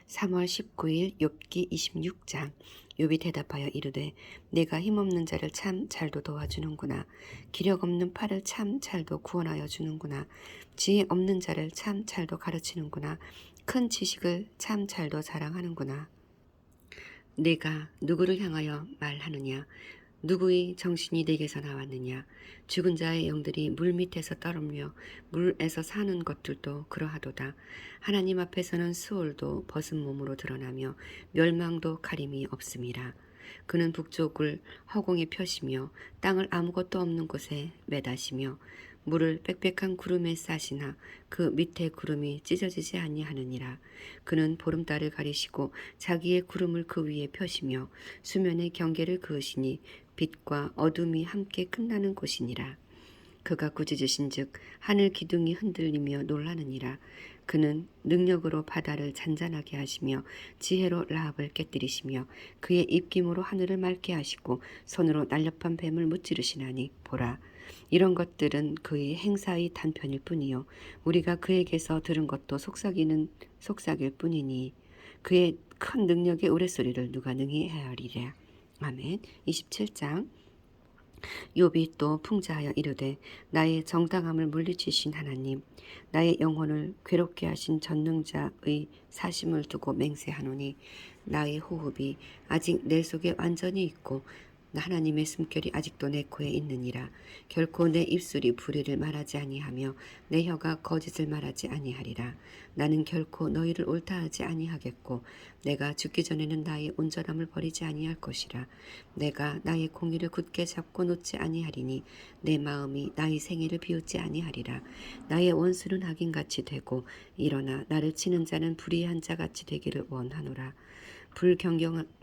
3월 19일 욥기 26장. 욥이 대답하여 이르되 내가 힘없는 자를 참 잘도 도와주는구나. 기력 없는 팔을 참 잘도 구원하여 주는구나. 지혜 없는 자를 참 잘도 가르치는구나. 큰 지식을 참 잘도 자랑하는구나. 내가 누구를 향하여 말하느냐? 누구의 정신이 내게서 나왔느냐? 죽은 자의 영들이 물 밑에서 떠오르며 물에서 사는 것들도 그러하도다. 하나님 앞에서는 수월도 벗은 몸으로 드러나며 멸망도 가림이 없음이라. 그는 북쪽을 허공에 펴시며 땅을 아무것도 없는 곳에 매다시며 물을 빽빽한 구름에 싸시나 그 밑에 구름이 찢어지지 아니하느니라. 그는 보름달을 가리시고 자기의 구름을 그 위에 펴시며 수면의 경계를 그으시니 빛과 어둠이 함께 끝나는 곳이니라. 그가 꾸짖으신즉 하늘 기둥이 흔들리며 놀라느니라. 그는 능력으로 바다를 잔잔하게 하시며 지혜로 라합을 깨뜨리시며 그의 입김으로 하늘을 맑게 하시고 손으로 날렵한 뱀을 무찌르시나니 보라. 이런 것들은 그의 행사의 단편일 뿐이요 우리가 그에게서 들은 것도 속삭일 뿐이니 그의 큰 능력의 우레소리를 누가 능히 헤아리랴. 아멘. 27장. 욥이 또 풍자하여 이르되 나의 정당함을 물리치신 하나님, 나의 영혼을 괴롭게 하신 전능자의 사심을 두고 맹세하노니 나의 호흡이 아직 내 속에 완전히 있고 하나님의 숨결이 아직도 내 코에 있느니라. 결코 내 입술이 불의를 말하지 아니하며 내 혀가 거짓을 말하지 아니하리라. 나는 결코 너희를 옳다하지 아니하겠고 내가 죽기 전에는 나의 온전함을 버리지 아니할 것이라. 내가 나의 공의를 굳게 잡고 놓지 아니하리니 내 마음이 나의 생애를 비웃지 아니하리라. 나의 원수는 악인같이 되고 일어나 나를 치는 자는 불의한 자같이 되기를 원하노라.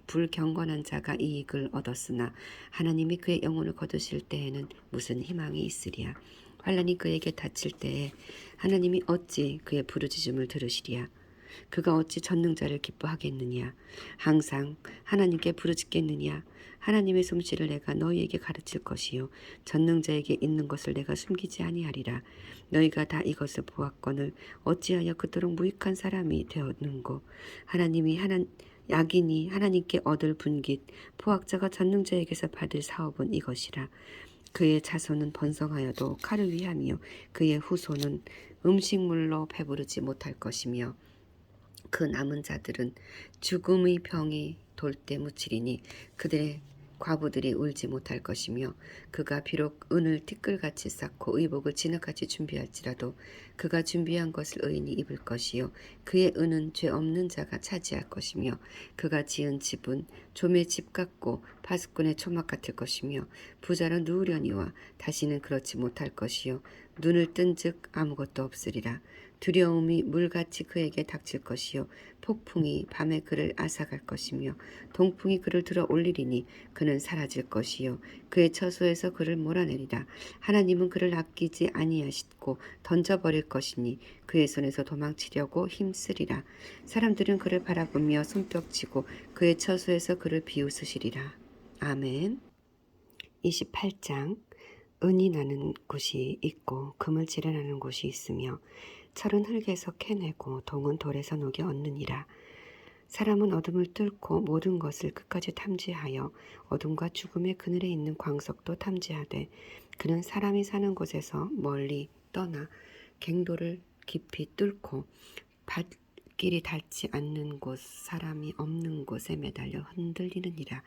불경건한 자가 이익을 얻었으나 하나님이 그의 영혼을 거두실 때에는 무슨 희망이 있으리야. 환난이 그에게 닥칠 때에 하나님이 어찌 그의 부르짖음을 들으시리야. 그가 어찌 전능자를 기뻐하겠느냐. 항상 하나님께 부르짖겠느냐. 하나님의 솜씨를 내가 너희에게 가르칠 것이요 전능자에게 있는 것을 내가 숨기지 아니하리라. 너희가 다 이것을 보았거늘 어찌하여 그토록 무익한 사람이 되었는고. 악인이 하나님께 얻을 분깃, 포악자가 전능자에게서 받을 사업은 이것이라. 그의 자손은 번성하여도 칼을 위하며 그의 후손은 음식물로 배부르지 못할 것이며 그 남은 자들은 죽음의 병이 돌 때 묻히리니 그들의 과부들이 울지 못할 것이며 그가 비록 은을 티끌같이 쌓고 의복을 진흙같이 준비할지라도 그가 준비한 것을 의인이 입을 것이요 그의 은은 죄 없는 자가 차지할 것이며 그가 지은 집은 좀의 집 같고 파수꾼의 초막 같을 것이며 부자는 누우려니와 다시는 그렇지 못할 것이요 눈을 뜬즉 아무것도 없으리라. 두려움이 물같이 그에게 닥칠 것이요 폭풍이 밤에 그를 앗아갈 것이며 동풍이 그를 들어 올리리니 그는 사라질 것이요 그의 처소에서 그를 몰아내리라. 하나님은 그를 아끼지 아니하시고 던져버릴 것이니 그의 손에서 도망치려고 힘쓰리라. 사람들은 그를 바라보며 손뼉치고 그의 처소에서 그를 비웃으시리라. 아멘. 28장. 은이 나는 곳이 있고 금을 지르나는 곳이 있으며 철은 흙에서 캐내고 동은 돌에서 녹여 얻느니라. 사람은 어둠을 뚫고 모든 것을 끝까지 탐지하여 어둠과 죽음의 그늘에 있는 광석도 탐지하되 그는 사람이 사는 곳에서 멀리 떠나 갱도를 깊이 뚫고 발길이 닿지 않는 곳 사람이 없는 곳에 매달려 흔들리느니라.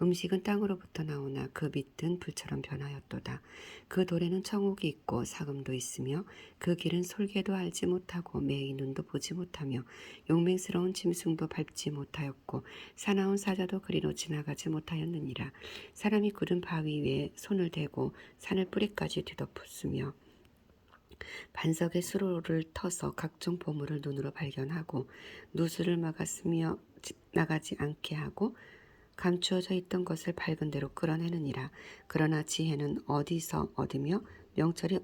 음식은 땅으로부터 나오나 그 밑은 불처럼 변하였도다. 그 돌에는 청옥이 있고 사금도 있으며 그 길은 솔개도 알지 못하고 매의 눈도 보지 못하며 용맹스러운 짐승도 밟지 못하였고 사나운 사자도 그리로 지나가지 못하였느니라. 사람이 구른 바위 위에 손을 대고 산을 뿌리까지 뒤덮었으며 반석의 수로를 터서 각종 보물을 눈으로 발견하고 누수를 막았으며 나가지 않게 하고 감추어져 있던 것을 밝은 대로 끌어내느니라. 그러나 지혜는 어디서 얻으며 명철이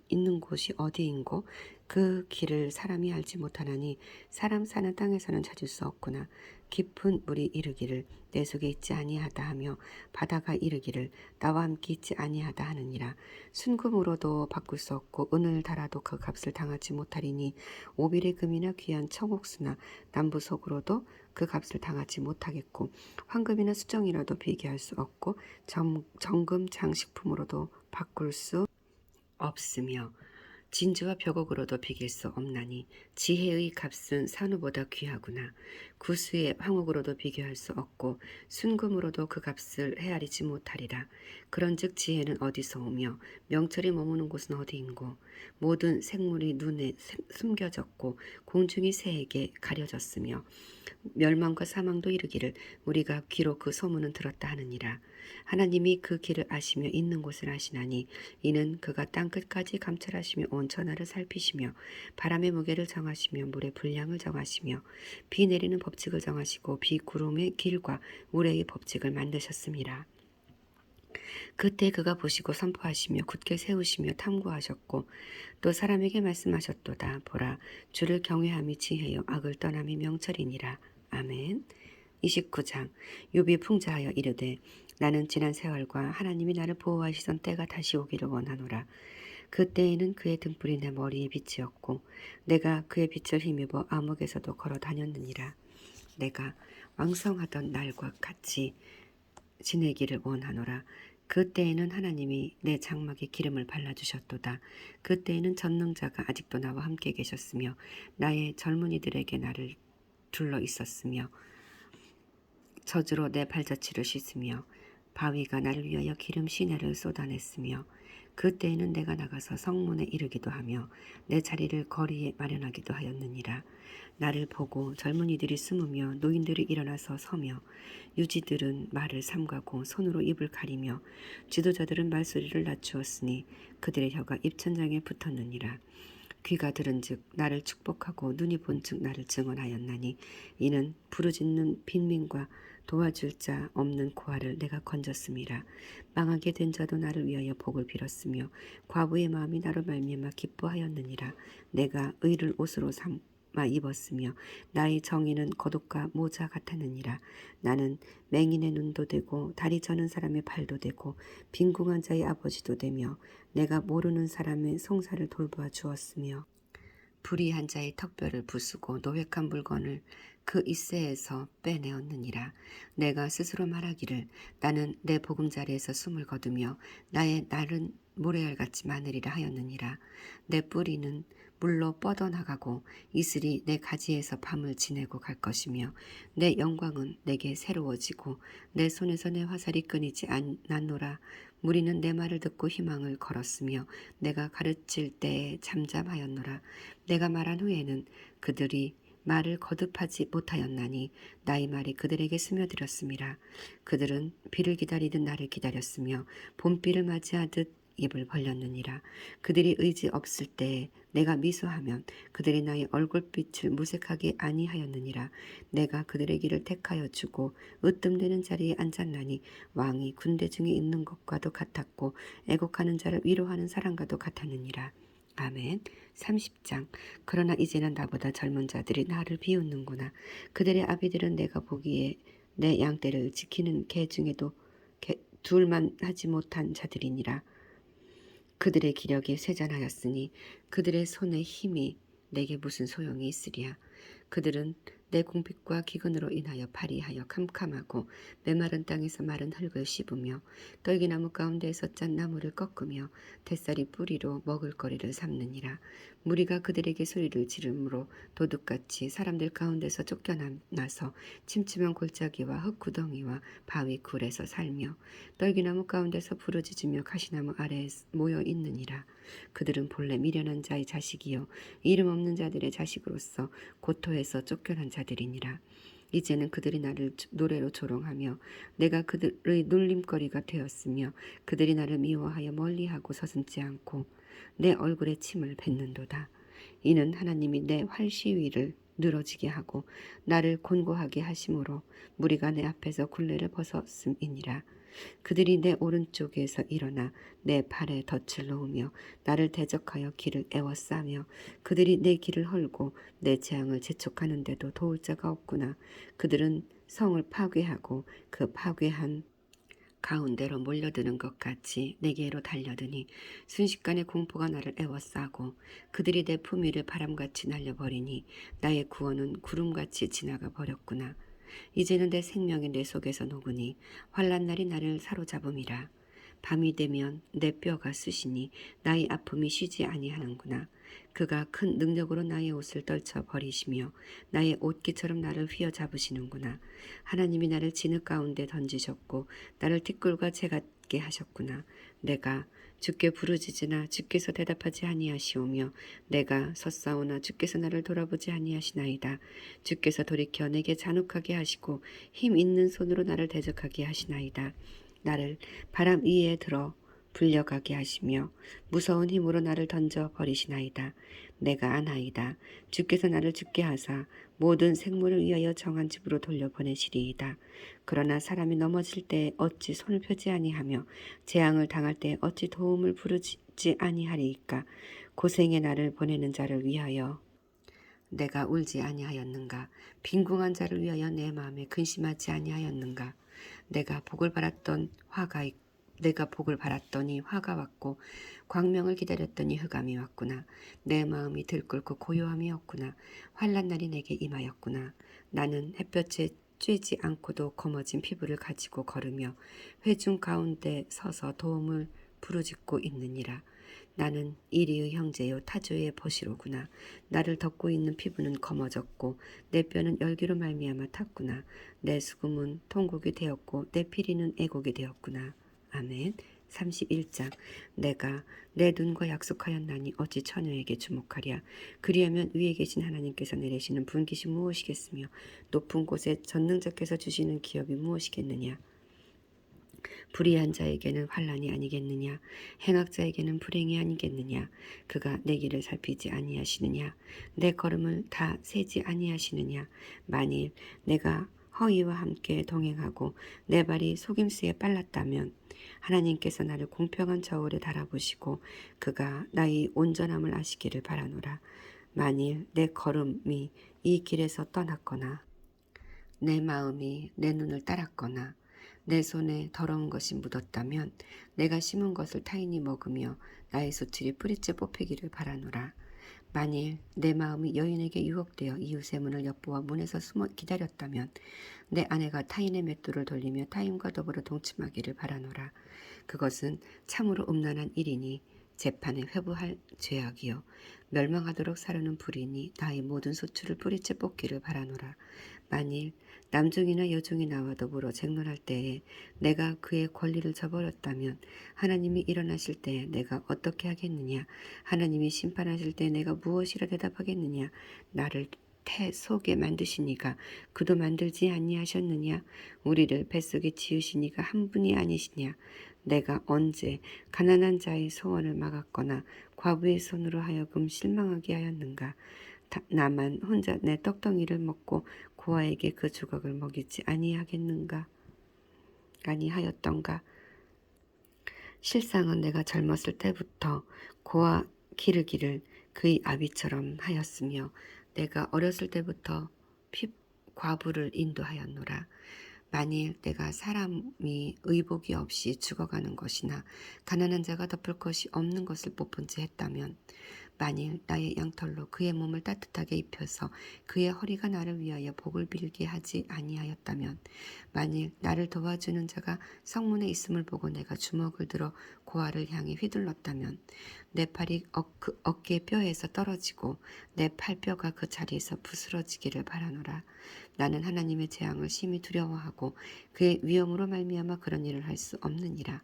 있는 곳이 어디인고 그 길을 사람이 알지 못하나니 사람 사는 땅에서는 찾을 수 없구나. 깊은 물이 이르기를 내 속에 있지 아니하다 하며 바다가 이르기를 나와 함께 있지 아니하다 하느니라. 순금으로도 바꿀 수 없고 은을 달아도 그 값을 당하지 못하리니 오빌의 금이나 귀한 청옥수나 남부석으로도 그 값을 당하지 못하겠고 황금이나 수정이라도 비교할 수 없고 정금 장식품으로도 바꿀 수 없으며 진주와 벽옥으로도 비길 수 없나니 지혜의 값은 산후보다 귀하구나. 구수의 황옥으로도 비교할 수 없고 순금으로도 그 값을 헤아리지 못하리라. 그런즉 지혜는 어디서 오며 명철이 머무는 곳은 어디인고 모든 생물이 눈에 숨겨졌고 공중이 새에게 가려졌으며 멸망과 사망도 이르기를 우리가 귀로 그 소문은 들었다 하느니라. 하나님이 그 길을 아시며 있는 곳을 아시나니 이는 그가 땅끝까지 감찰하시며 온 천하를 살피시며 바람의 무게를 정하시며 물의 분량을 정하시며 비 내리는 법칙을 정하시고 비구름의 길과 우레의 법칙을 만드셨습니다. 그때 그가 보시고 선포하시며 굳게 세우시며 탐구하셨고 또 사람에게 말씀하셨도다. 보라, 주를 경외함이 지혜요 악을 떠남이 명철이니라. 아멘. 29장. 욥이 풍자하여 이르되 나는 지난 세월과 하나님이 나를 보호하시던 때가 다시 오기를 원하노라. 그때에는 그의 등불이 내 머리에 빛이었고 내가 그의 빛을 힘입어 암흑에서도 걸어 다녔느니라. 내가 왕성하던 날과 같이 지내기를 원하노라. 그때에는 하나님이 내 장막에 기름을 발라주셨도다. 그때에는 전능자가 아직도 나와 함께 계셨으며 나의 젊은이들에게 나를 둘러 있었으며 저주로 내 발자취를 씻으며 바위가 나를 위하여 기름 시내를 쏟아냈으며 그때에는 내가 나가서 성문에 이르기도 하며 내 자리를 거리에 마련하기도 하였느니라. 나를 보고 젊은이들이 숨으며 노인들이 일어나서 서며 유지들은 말을 삼가고 손으로 입을 가리며 지도자들은 말소리를 낮추었으니 그들의 혀가 입천장에 붙었느니라. 귀가 들은즉 나를 축복하고 눈이 본즉 나를 증언하였나니 이는 부르짖는 빈민과 도와줄 자 없는 고아를 내가 건졌음이라. 망하게 된 자도 나를 위하여 복을 빌었으며 과부의 마음이 나로 말미암아 기뻐하였느니라. 내가 의를 옷으로 삼아 입었으며 나의 정의는 겉옷과 모자 같았느니라. 나는 맹인의 눈도 되고 다리 저는 사람의 발도 되고 빈궁한 자의 아버지도 되며 내가 모르는 사람의 송사를 돌보아 주었으며 불의한 자의 턱뼈를 부수고 노획한 물건을 그 이새에서 빼내었느니라. 내가 스스로 말하기를 나는 내 보금자리에서 숨을 거두며 나의 날은 모래알같이 마늘이라 하였느니라. 내 뿌리는 물로 뻗어나가고 이슬이 내 가지에서 밤을 지내고 갈 것이며 내 영광은 내게 새로워지고 내 손에서 내 화살이 끊이지 않노라. 무리는 내 말을 듣고 희망을 걸었으며 내가 가르칠 때에 잠잠하였노라. 내가 말한 후에는 그들이 말을 거듭하지 못하였나니 나의 말이 그들에게 스며들었음이라. 그들은 비를 기다리듯 나를 기다렸으며 봄비를 맞이하듯 입을 벌렸느니라. 그들이 의지 없을 때에 내가 미소하면 그들이 나의 얼굴빛을 무색하게 아니하였느니라. 내가 그들의 길을 택하여 주고 으뜸되는 자리에 앉았나니 왕이 군대 중에 있는 것과도 같았고 애곡하는 자를 위로하는 사람과도 같았느니라. 아멘. 30장. 그러나 이제는 나보다 젊은 자들이 나를 비웃는구나. 그들의 아비들은 내가 보기에 내 양떼를 지키는 개 중에도 둘만 하지 못한 자들이니라. 그들의 기력이 쇠잔하였으니 그들의 손의 힘이 내게 무슨 소용이 있으랴. 그들은 내 공핍과 기근으로 인하여 파리하여 캄캄하고 메마른 땅에서 마른 흙을 씹으며 떨기나무 가운데에서 짠 나무를 꺾으며 뱃살이 뿌리로 먹을거리를 삼느니라. 무리가 그들에게 소리를 지르므로 도둑같이 사람들 가운데서 쫓겨나서 침침한 골짜기와 흙구덩이와 바위 굴에서 살며 떨기나무 가운데서 부르짖으며 가시나무 아래에 모여 있느니라. 그들은 본래 미련한 자의 자식이요 이름 없는 자들의 자식으로서 고토에서 쫓겨난 자들이니라. 이제는 그들이 나를 노래로 조롱하며 내가 그들의 놀림거리가 되었으며 그들이 나를 미워하여 멀리하고 서슴지 않고 내 얼굴에 침을 뱉는도다. 이는 하나님이 내 활시위를 늘어지게 하고 나를 곤고하게 하심으로 무리가 내 앞에서 굴레를 벗었음이니라. 그들이 내 오른쪽에서 일어나 내 팔에 덫을 놓으며 나를 대적하여 길을 에워싸며 그들이 내 길을 헐고 내 재앙을 재촉하는데도 도울 자가 없구나. 그들은 성을 파괴하고 그 파괴한 가운데로 몰려드는 것 같이 내게로 달려드니 순식간에 공포가 나를 에워싸고 그들이 내 품 위를 바람같이 날려버리니 나의 구원은 구름같이 지나가 버렸구나. 이제는 내 생명이 내 속에서 녹으니 환난날이 나를 사로잡음이라. 밤이 되면 내 뼈가 쑤시니 나의 아픔이 쉬지 아니하는구나. 그가 큰 능력으로 나의 옷을 떨쳐 버리시며 나의 옷깃처럼 나를 휘어잡으시는구나. 하나님이 나를 진흙 가운데 던지셨고 나를 티끌과 재 같게 하셨구나. 내가 주께 부르짖으나 주께서 대답하지 아니하시오며 내가 섰사오나 주께서 나를 돌아보지 아니하시나이다. 주께서 돌이켜 내게 잔혹하게 하시고 힘 있는 손으로 나를 대적하게 하시나이다. 나를 바람 위에 들어 불려가게 하시며 무서운 힘으로 나를 던져 버리시나이다. 내가 아나이다. 주께서 나를 죽게 하사 모든 생물을 위하여 정한 집으로 돌려보내시리이다. 그러나 사람이 넘어질 때에 어찌 손을 펴지 아니하며 재앙을 당할 때에 어찌 도움을 부르지 아니하리이까. 고생의 나를 보내는 자를 위하여 내가 울지 아니하였는가. 빈궁한 자를 위하여 내 마음에 근심하지 아니하였는가. 내가 복을 바랐더니 화가 왔고 광명을 기다렸더니 흑암이 왔구나. 내 마음이 들끓고 고요함이 없구나. 환난 날이 내게 임하였구나. 나는 햇볕에 쬐지 않고도 검어진 피부를 가지고 걸으며 회중 가운데 서서 도움을 부르짖고 있느니라. 나는 이리의 형제요 타조의 버시로구나. 나를 덮고 있는 피부는 검어졌고 내 뼈는 열기로 말미암아 탔구나. 내 수금은 통곡이 되었고 내 피리는 애곡이 되었구나. 아멘. 31장. 내가 내 눈과 약속하였나니 어찌 처녀에게 주목하랴. 그리하면 위에 계신 하나님께서 내리시는 분깃이 무엇이겠으며 높은 곳에 전능자께서 주시는 기업이 무엇이겠느냐. 불의한 자에게는 환난이 아니겠느냐. 행악자에게는 불행이 아니겠느냐. 그가 내 길을 살피지 아니하시느냐. 내 걸음을 다 세지 아니하시느냐. 만일 내가 허위와 함께 동행하고 내 발이 속임수에 빨랐다면 하나님께서 나를 공평한 저울에 달아보시고 그가 나의 온전함을 아시기를 바라노라. 만일 내 걸음이 이 길에서 떠났거나 내 마음이 내 눈을 따랐거나 내 손에 더러운 것이 묻었다면 내가 심은 것을 타인이 먹으며 나의 수출이 뿌리째 뽑히기를 바라노라. 만일 내 마음이 여인에게 유혹되어 이웃의 문을 엿보아 문에서 숨어 기다렸다면 내 아내가 타인의 맷돌을 돌리며 타인과 더불어 동침하기를 바라노라. 그것은 참으로 음란한 일이니 재판에 회부할 죄악이요 멸망하도록 사르는 불이니 나의 모든 소출을 뿌리째 뽑기를 바라노라. 만일 남종이나 여종이 나와 더불어 쟁론할 때에 내가 그의 권리를 저버렸다면 하나님이 일어나실 때에 내가 어떻게 하겠느냐. 하나님이 심판하실 때에 내가 무엇이라 대답하겠느냐. 나를 태 속에 만드시니가 그도 만들지 아니하셨느냐. 우리를 뱃속에 지으시니가 한 분이 아니시냐. 내가 언제 가난한 자의 소원을 막았거나 과부의 손으로 하여금 실망하게 하였는가. 나만 혼자 내 떡덩이를 먹고 고아에게 그 조각을 먹이지 아니하였던가. 실상은 내가 젊었을 때부터 고아 기르기를 그의 아비처럼 하였으며 내가 어렸을 때부터 과부를 인도하였노라. 만일 내가 사람이 의복이 없이 죽어가는 것이나 가난한 자가 덮을 것이 없는 것을 못 본 채 했다면 만일 나의 양털로 그의 몸을 따뜻하게 입혀서 그의 허리가 나를 위하여 복을 빌게 하지 아니하였다면 만일 나를 도와주는 자가 성문에 있음을 보고 내가 주먹을 들어 고아를 향해 휘둘렀다면 내 팔이 그 어깨 뼈에서 떨어지고 내 팔뼈가 그 자리에서 부스러지기를 바라노라. 나는 하나님의 재앙을 심히 두려워하고 그의 위엄으로 말미암아 그런 일을 할 수 없느니라.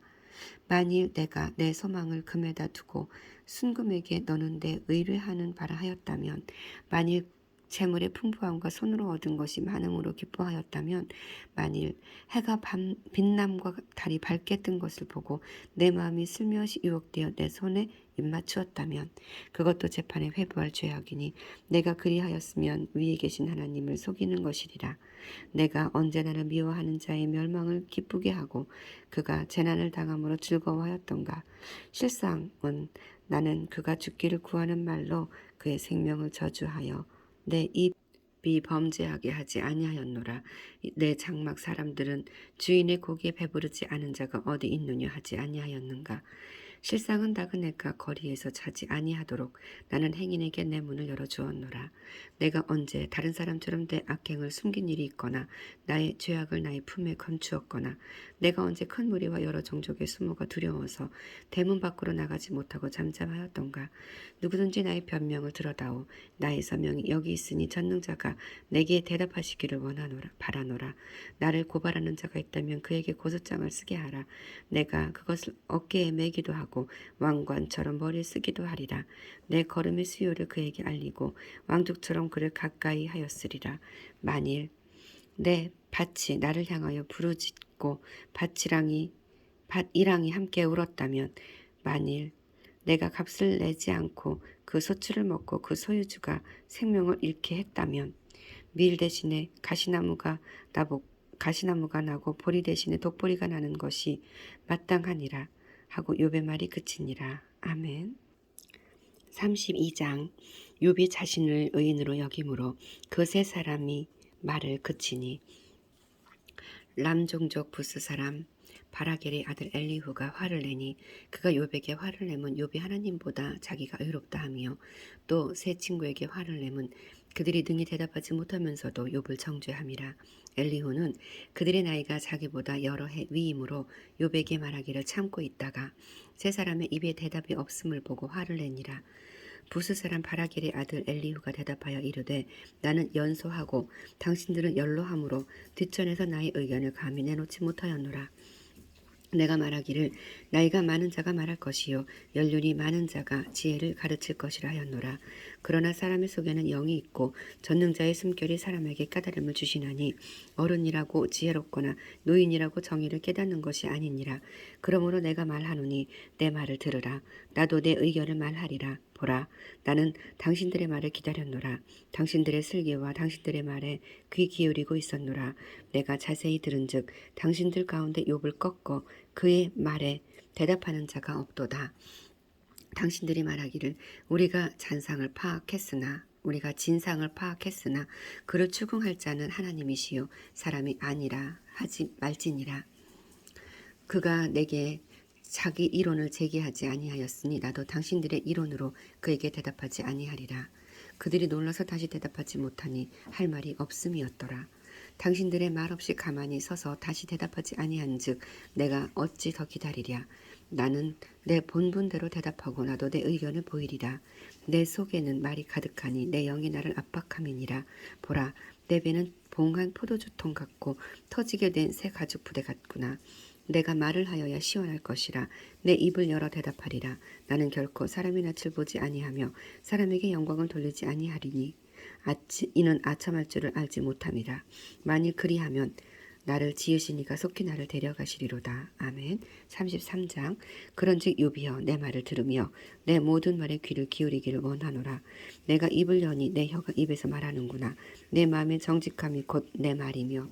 만일 내가 내 소망을 금에다 두고 순금에게 너는 내 의뢰하는 바라 하였다면 만일 재물의 풍부함과 손으로 얻은 것이 많음으로 기뻐하였다면 만일 해가 빛남과 달이 밝게 뜬 것을 보고 내 마음이 슬며시 유혹되어 내 손에 입맞추었다면 그것도 재판에 회부할 죄악이니 내가 그리하였으면 위에 계신 하나님을 속이는 것이리라. 내가 언제 나를 미워하는 자의 멸망을 기쁘게 하고 그가 재난을 당함으로 즐거워하였던가. 실상은 나는 그가 죽기를 구하는 말로 그의 생명을 저주하여 내 입이 범죄하게 하지 아니하였노라. 내 장막 사람들은 주인의 고기에 배부르지 않은 자가 어디 있느냐 하지 아니하였는가. 실상은 나그네가 거리에서 자지 아니하도록 나는 행인에게 내 문을 열어주었노라. 내가 언제 다른 사람처럼 내 악행을 숨긴 일이 있거나 나의 죄악을 나의 품에 감추었거나 내가 언제 큰 무리와 여러 종족의 수모가 두려워서 대문 밖으로 나가지 못하고 잠잠하였던가. 누구든지 나의 변명을 들어다오. 나의 서명이 여기 있으니 전능자가 내게 대답하시기를 바라노라. 나를 고발하는 자가 있다면 그에게 고소장을 쓰게 하라. 내가 그것을 어깨에 매기도 하고 왕관처럼 머리에 쓰기도 하리라. 내 걸음의 수요를 그에게 알리고 왕족처럼 그를 가까이 하였으리라. 만일 내 밭이 나를 향하여 부르짖고 밭이랑이 함께 울었다면, 만일 내가 값을 내지 않고 그 소출을 먹고 그 소유주가 생명을 잃게 했다면, 밀 대신에 가시나무가 나고 보리 대신에 독보리가 나는 것이 마땅하니라 하고 욥의 말이 그치니라. 아멘. 32장. 욥이 자신을 의인으로 여김으로 그 세 사람이 말을 그치니. 람 종족 부스 사람 바라겔의 아들 엘리후가 화를 내니 그가 욥에게 화를 내면 욥이 하나님보다 자기가 의롭다 하며 또 세 친구에게 화를 내면 그들이 능히 대답하지 못하면서도 욥을 정죄함이라. 엘리후는 그들의 나이가 자기보다 여러 해 위이므로 욥에게 말하기를 참고 있다가 세 사람의 입에 대답이 없음을 보고 화를 내니라. 부스 사람 바라겔의 아들 엘리후가 대답하여 이르되 나는 연소하고 당신들은 연로함으로 뒷전에서 나의 의견을 감히 내놓지 못하였노라. 내가 말하기를 나이가 많은 자가 말할 것이요 연륜이 많은 자가 지혜를 가르칠 것이라 하였노라. 그러나 사람의 속에는 영이 있고 전능자의 숨결이 사람에게 깨달음을 주시나니 어른이라고 지혜롭거나 노인이라고 정의를 깨닫는 것이 아니니라. 그러므로 내가 말하노니 내 말을 들으라. 나도 내 의견을 말하리라. 보라, 나는 당신들의 말을 기다렸노라. 당신들의 슬기와 당신들의 말에 귀 기울이고 있었노라. 내가 자세히 들은즉 당신들 가운데 욥을 꺾어 그의 말에 대답하는 자가 없도다. 당신들이 말하기를 우리가 진상을 파악했으나 그를 추궁할 자는 하나님이시요 사람이 아니라 하지 말지니라. 그가 내게 자기 이론을 제기하지 아니하였으니 나도 당신들의 이론으로 그에게 대답하지 아니하리라. 그들이 놀라서 다시 대답하지 못하니 할 말이 없음이었더라. 당신들의 말 없이 가만히 서서 다시 대답하지 아니한즉 내가 어찌 더 기다리랴. 나는 내 본분대로 대답하고 나도 내 의견을 보이리라. 내 속에는 말이 가득하니 내 영이 나를 압박함이니라. 보라, 내 배는 봉한 포도주통 같고 터지게 된 새 가죽 부대 같구나. 내가 말을 하여야 시원할 것이라. 내 입을 열어 대답하리라. 나는 결코 사람의 낯을 보지 아니하며 사람에게 영광을 돌리지 아니하리니 이는 아첨할 줄을 알지 못함이라. 만일 그리하면 나를 지으시니가 속히 나를 데려가시리로다. 아멘. 33장. 그런즉 욥이여 내 말을 들으며 내 모든 말에 귀를 기울이기를 원하노라. 내가 입을 여니 내 혀가 입에서 말하는구나. 내 마음의 정직함이 곧 내 말이며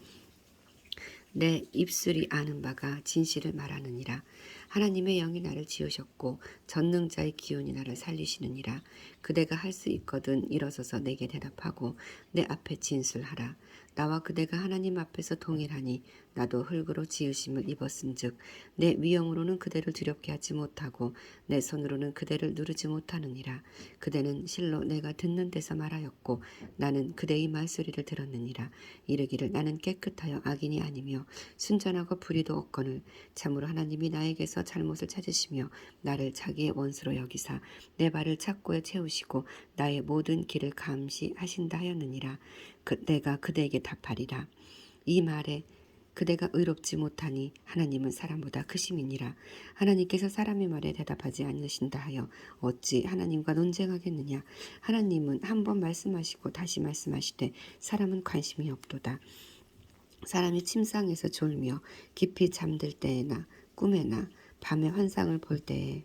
내 입술이 아는 바가 진실을 말하느니라. 하나님의 영이 나를 지으셨고 전능자의 기운이 나를 살리시느니라. 그대가 할 수 있거든 일어서서 내게 대답하고 내 앞에 진술하라. 나와 그대가 하나님 앞에서 동일하니 나도 흙으로 지으심을 입었은즉 내 위엄으로는 그대를 두렵게 하지 못하고 내 손으로는 그대를 누르지 못하느니라. 그대는 실로 내가 듣는 데서 말하였고 나는 그대의 말소리를 들었느니라. 이르기를 나는 깨끗하여 악인이 아니며 순전하고 불의도 없거늘 참으로 하나님이 나에게서 잘못을 찾으시며 나를 자기의 원수로 여기사 내 발을 착고에 채우시고 나의 모든 길을 감시하신다 하였느니라. 내가 그대에게 답하리라. 이 말에 그대가 의롭지 못하니 하나님은 사람보다 크심이니라. 하나님께서 사람의 말에 대답하지 않으신다 하여 어찌 하나님과 논쟁하겠느냐. 하나님은 한 번 말씀하시고 다시 말씀하시되 사람은 관심이 없도다. 사람이 침상에서 졸며 깊이 잠들 때에나 꿈에나 밤에 환상을 볼 때에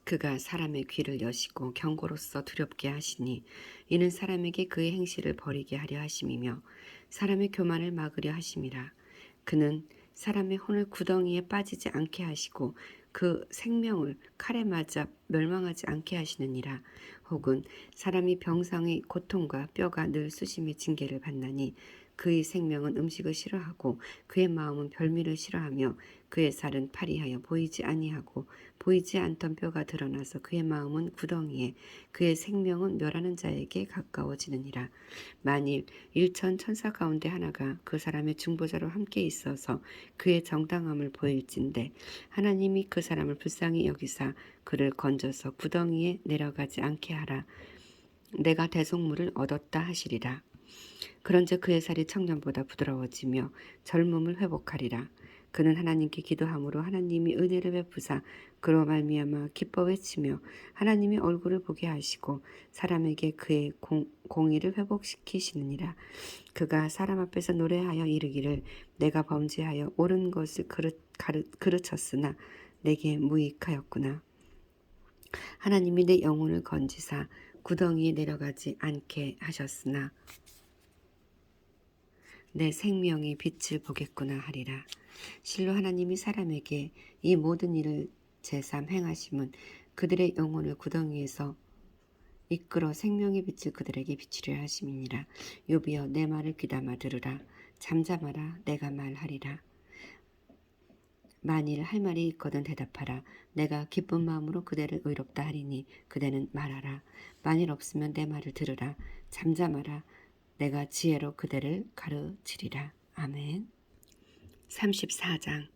그가 사람의 귀를 여시고 경고로서 두렵게 하시니 이는 사람에게 그의 행실을 버리게 하려 하심이며 사람의 교만을 막으려 하심이라. 그는 사람의 혼을 구덩이에 빠지지 않게 하시고 그 생명을 칼에 맞아 멸망하지 않게 하시느니라. 혹은 사람이 병상의 고통과 뼈가 늘 수심의 징계를 받나니 그의 생명은 음식을 싫어하고 그의 마음은 별미를 싫어하며 그의 살은 파리하여 보이지 아니하고 보이지 않던 뼈가 드러나서 그의 마음은 구덩이에 그의 생명은 멸하는 자에게 가까워지느니라. 만일 일천 천사 가운데 하나가 그 사람의 중보자로 함께 있어서 그의 정당함을 보일진대 하나님이 그 사람을 불쌍히 여기사 그를 건져서 구덩이에 내려가지 않게 하라. 내가 대속물을 얻었다 하시리라. 그런즉 그의 살이 청년보다 부드러워지며 젊음을 회복하리라. 그는 하나님께 기도함으로 하나님이 은혜를 베푸사 그로 말미암아 기뻐 외치며 하나님의 얼굴을 보게 하시고 사람에게 그의 공의를 회복시키시느니라. 그가 사람 앞에서 노래하여 이르기를 내가 범죄하여 옳은 것을 그르쳤으나 내게 무익하였구나. 하나님이 내 영혼을 건지사 구덩이에 내려가지 않게 하셨으나 내 생명의 빛을 보겠구나 하리라. 실로 하나님이 사람에게 이 모든 일을 제삼 행하심은 그들의 영혼을 구덩이에서 이끌어 생명의 빛을 그들에게 비추려 하심이니라. 욥이여 내 말을 귀담아 들으라. 잠잠하라. 내가 말하리라. 만일 할 말이 있거든 대답하라. 내가 기쁜 마음으로 그대를 의롭다 하리니 그대는 말하라. 만일 없으면 내 말을 들으라. 잠잠하라. 내가 지혜로 그대를 가르치리라. 아멘. 34장.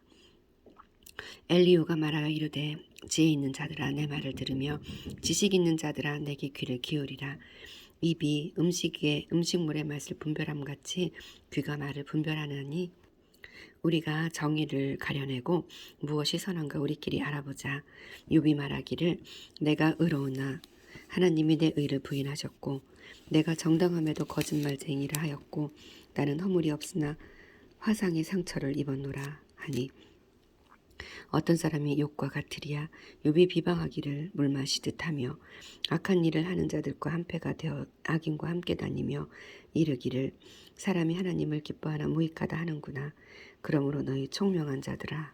엘리후가 말하여 이르되 지혜 있는 자들아 내 말을 들으며 지식 있는 자들아 내게 귀를 기울이라. 입이 음식물의 맛을 분별함같이 귀가 말을 분별하느니 우리가 정의를 가려내고 무엇이 선한가 우리끼리 알아보자. 욥이 말하기를 내가 의로우나 하나님이 내 의를 부인하셨고 내가 정당함에도 거짓말쟁이라 하였고 나는 허물이 없으나 화상의 상처를 입었노라 하니 어떤 사람이 욥과 같으리야. 욥이 비방하기를 물 마시듯 하며 악한 일을 하는 자들과 한패가 되어 악인과 함께 다니며 이르기를 사람이 하나님을 기뻐하나 무익하다 하는구나. 그러므로 너희 총명한 자들아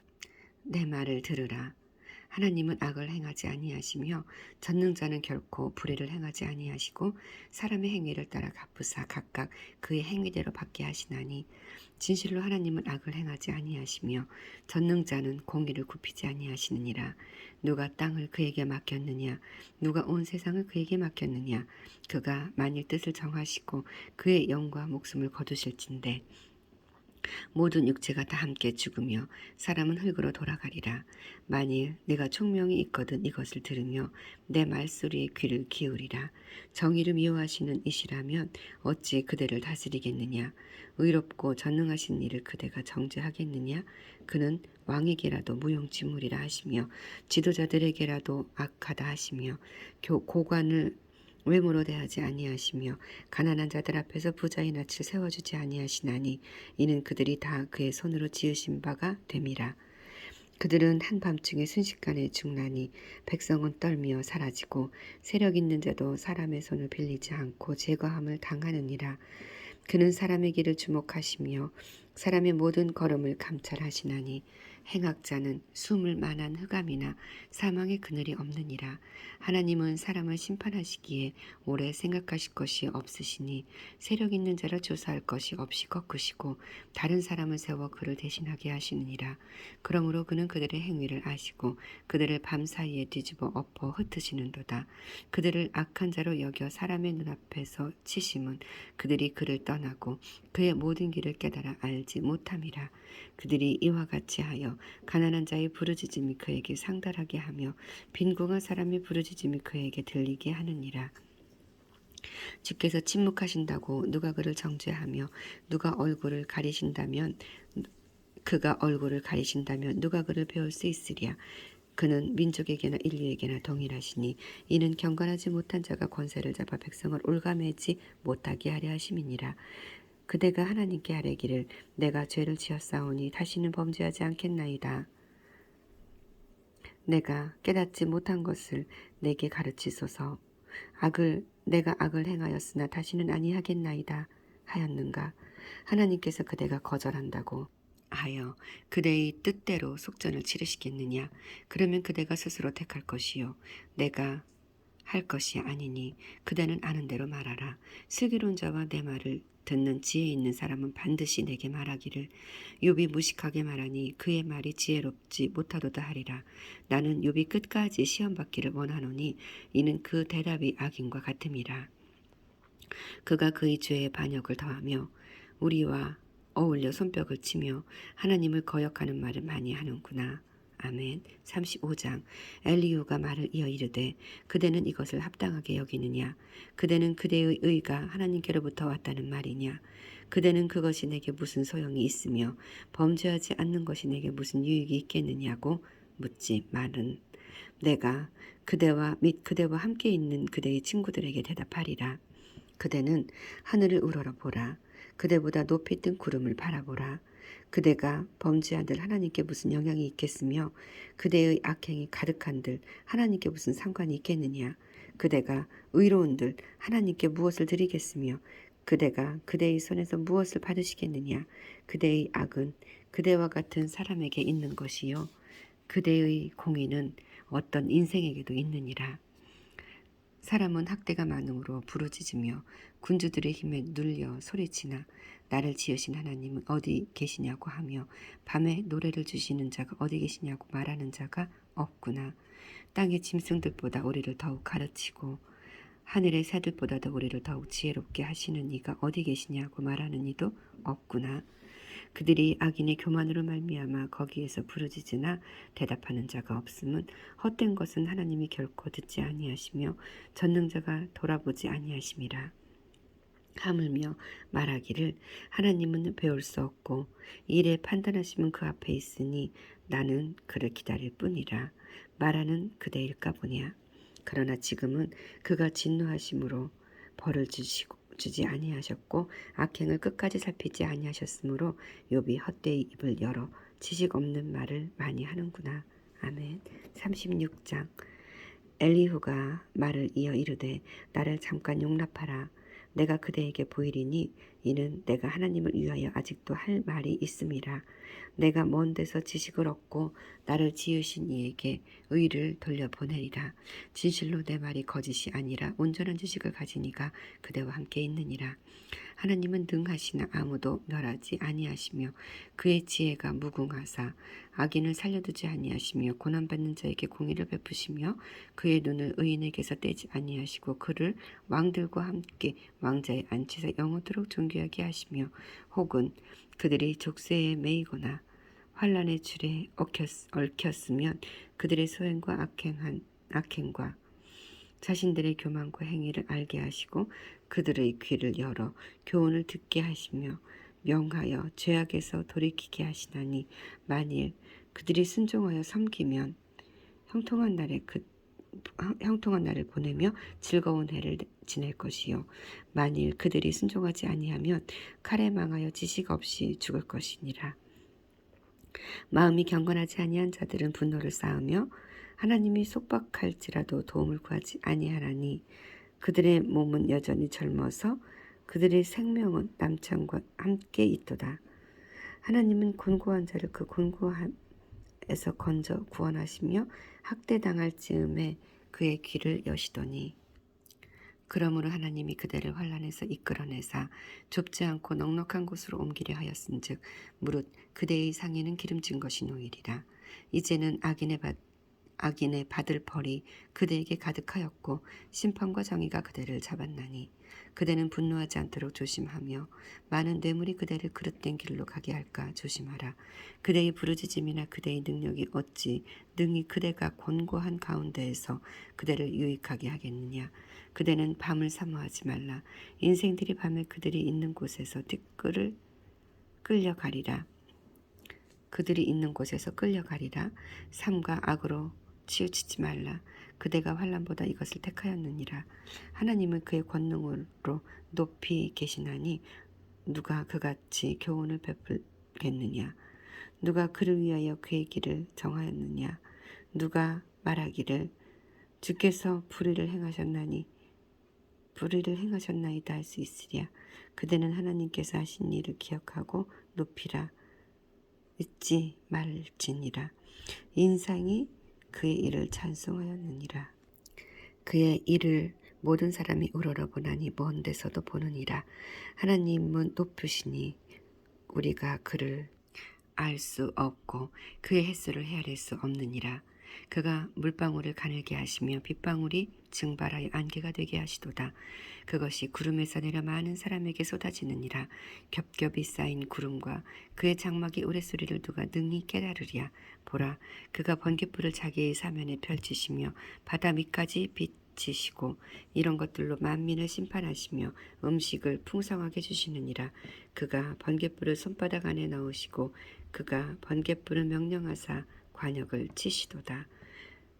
내 말을 들으라. 하나님은 악을 행하지 아니하시며 전능자는 결코 불의를 행하지 아니하시고 사람의 행위를 따라 갚으사 각각 그의 행위대로 받게 하시나니 진실로 하나님은 악을 행하지 아니하시며 전능자는 공의를 굽히지 아니하시느니라. 누가 땅을 그에게 맡겼느냐 누가 온 세상을 그에게 맡겼느냐. 그가 만일 뜻을 정하시고 그의 영과 목숨을 거두실진대 모든 육체가 다 함께 죽으며 사람은 흙으로 돌아가리라. 만일 네가 총명이 있거든 이것을 들으며 내 말소리에 귀를 기울이라. 정의를 미워하시는 이시라면 어찌 그대를 다스리겠느냐. 의롭고 전능하신 이를 그대가 정죄하겠느냐. 그는 왕에게라도 무용지물이라 하시며 지도자들에게라도 악하다 하시며 고관을 외모로 대하지 아니하시며 가난한 자들 앞에서 부자의 낯을 세워주지 아니하시나니 이는 그들이 다 그의 손으로 지으신 바가 됨이라. 그들은 한밤중에 순식간에 죽나니 백성은 떨며 사라지고 세력 있는 자도 사람의 손을 빌리지 않고 제거함을 당하느니라. 그는 사람의 길을 주목하시며 사람의 모든 걸음을 감찰하시나니 행악자는 숨을 만한 흑암이나 사망의 그늘이 없느니라. 하나님은 사람을 심판하시기에 오래 생각하실 것이 없으시니 세력 있는 자를 조사할 것이 없이 꺾으시고 다른 사람을 세워 그를 대신하게 하시느니라. 그러므로 그는 그들의 행위를 아시고 그들을 밤사이에 뒤집어 엎어 흩으시는도다. 그들을 악한 자로 여겨 사람의 눈앞에서 치심은 그들이 그를 떠나고 그의 모든 길을 깨달아 알지 못함이라. 그들이 이와 같이 하여 가난한 자의 부르짖음이 그에게 상달하게 하며 빈궁한 사람의 부르짖음이 그에게 들리게 하느니라. 주께서 침묵하신다고 누가 그를 정죄하며 그가 얼굴을 가리신다면 누가 그를 배울 수 있으랴. 그는 민족에게나 인류에게나 동일하시니 이는 경건하지 못한 자가 권세를 잡아 백성을 올가매지 못하게 하려 하심이니라. 그대가 하나님께 아뢰기를 내가 죄를 지었사오니 다시는 범죄하지 않겠나이다. 내가 깨닫지 못한 것을 내게 가르치소서. 내가 악을 행하였으나 다시는 아니하겠나이다 하였는가? 하나님께서 그대가 거절한다고 하여 그대의 뜻대로 속전을 치르시겠느냐? 그러면 그대가 스스로 택할 것이요 내가 할 것이 아니니 그대는 아는 대로 말하라. 슬기로운 자와 내 말을 듣는 지혜 있는 사람은 반드시 내게 말하기를 욥이 무식하게 말하니 그의 말이 지혜롭지 못하도다 하리라. 나는 욥이 끝까지 시험받기를 원하노니 이는 그 대답이 악인과 같음이라. 그가 그의 죄에 반역을 더하며 우리와 어울려 손뼉을 치며 하나님을 거역하는 말을 많이 하는구나. 아멘. 35장. 엘리후가 말을 이어 이르되 그대는 이것을 합당하게 여기느냐? 그대는 그대의 의가 하나님께로부터 왔다는 말이냐? 그대는 그것이 내게 무슨 소용이 있으며 범죄하지 않는 것이 내게 무슨 유익이 있겠느냐고 묻지 말은 내가 그대와 및 그대와 함께 있는 그대의 친구들에게 대답하리라. 그대는 하늘을 우러러보라. 그대보다 높이 뜬 구름을 바라보라. 그대가 범죄한들 하나님께 무슨 영향이 있겠으며 그대의 악행이 가득한들 하나님께 무슨 상관이 있겠느냐. 그대가 의로운들 하나님께 무엇을 드리겠으며 그대가 그대의 손에서 무엇을 받으시겠느냐. 그대의 악은 그대와 같은 사람에게 있는 것이요 그대의 공의는 어떤 인생에게도 있느니라. 사람은 학대가 많음으로 부르짖으며 군주들의 힘에 눌려 소리치나 나를 지으신 하나님은 어디 계시냐고 하며 밤에 노래를 주시는 자가 어디 계시냐고 말하는 자가 없구나. 땅의 짐승들보다 우리를 더욱 가르치고 하늘의 새들보다도 우리를 더욱 지혜롭게 하시는 이가 어디 계시냐고 말하는 이도 없구나. 그들이 악인의 교만으로 말미암아 거기에서 부르짖으나 대답하는 자가 없음은 헛된 것은 하나님이 결코 듣지 아니하시며 전능자가 돌아보지 아니하심이라. 하물며 말하기를 하나님은 배울 수 없고 일에 판단하심은 그 앞에 있으니 나는 그를 기다릴 뿐이라. 말하는 그대일까 보냐. 그러나 지금은 그가 진노하심으로 벌을 주지 아니하셨고 악행을 끝까지 살피지 아니하셨으므로 욥이 헛되이 입을 열어 지식 없는 말을 많이 하는구나. 아멘. 36장. 엘리후가 말을 이어 이르되 나를 잠깐 용납하라. 내가 그대에게 보이리니 이는 내가 하나님을 위하여 아직도 할 말이 있음이라. 내가 먼 데서 지식을 얻고 나를 지으신 이에게 의를 돌려보내리라. 진실로 내 말이 거짓이 아니라 온전한 지식을 가진 이가 그대와 함께 있느니라. 하나님은 능하시나 아무도 멸하지 아니하시며 그의 지혜가 무궁하사 악인을 살려두지 아니하시며 고난받는 자에게 공의를 베푸시며 그의 눈을 의인에게서 떼지 아니하시고 그를 왕들과 함께 왕자에 앉히사 영원토록 존귀하게 하시며 혹은 그들이 족쇄에 매이거나 환란의 줄에 얽혔으면 그들의 소행과 악행과 자신들의 교만과 행위를 알게 하시고 그들의 귀를 열어 교훈을 듣게 하시며 명하여 죄악에서 돌이키게 하시나니 만일 그들이 순종하여 섬기면 형통한 날을 보내며 즐거운 해를 지낼 것이요 만일 그들이 순종하지 아니하면 칼에 망하여 지식 없이 죽을 것이니라. 마음이 경건하지 아니한 자들은 분노를 쌓으며 하나님이 속박할지라도 도움을 구하지 아니하나니 그들의 몸은 여전히 젊어서 그들의 생명은 남창과 함께 있도다. 하나님은 곤고한 자를 그 곤고함에서 건져 구원하시며 학대당할 즈음에 그의 귀를 여시더니 그러므로 하나님이 그대를 환란에서 이끌어내사 좁지 않고 넉넉한 곳으로 옮기려 하였은즉 무릇 그대의 상에는 기름진 것이 놓이리라. 이제는 악인의 받을 벌이 그대에게 가득하였고 심판과 정의가 그대를 잡았나니 그대는 분노하지 않도록 조심하며 많은 뇌물이 그대를 그릇된 길로 가게 할까 조심하라. 그대의 부르짖음이나 그대의 능력이 어찌 능히 그대가 곤고한 가운데에서 그대를 유익하게 하겠느냐. 그대는 밤을 사모하지 말라. 인생들이 밤에 그들이 있는 곳에서 티끌을 끌려가리라. 그들이 있는 곳에서 끌려가리라. 삶과 악으로 치우치지 말라. 그대가 환난보다 이것을 택하였느니라. 하나님은 그의 권능으로 높이 계시나니 누가 그같이 교훈을 베풀겠느냐. 누가 그를 위하여 그의 길을 정하였느냐. 누가 말하기를 주께서 불의를 행하셨나이다 할 수 있으랴. 그대는 하나님께서 하신 일을 기억하고 높이라. 잊지 말지니라. 인상이 그의 일을 찬송하였느니라. 그의 일을 모든 사람이 우러러보나니 먼 데서도 보느니라. 하나님은 높으시니 우리가 그를 알 수 없고 그의 햇수를 헤아릴 수 없느니라. 그가 물방울을 가늘게 하시며 빗방울이 증발하여 안개가 되게 하시도다. 그것이 구름에서 내려 많은 사람에게 쏟아지느니라. 겹겹이 쌓인 구름과 그의 장막의 우레소리를 누가 능히 깨달으랴. 보라, 그가 번갯불을 자기의 사면에 펼치시며 바다 밑까지 비치시고 이런 것들로 만민을 심판하시며 음식을 풍성하게 주시느니라. 그가 번갯불을 손바닥 안에 넣으시고 그가 번갯불을 명령하사 관역을 치시도다.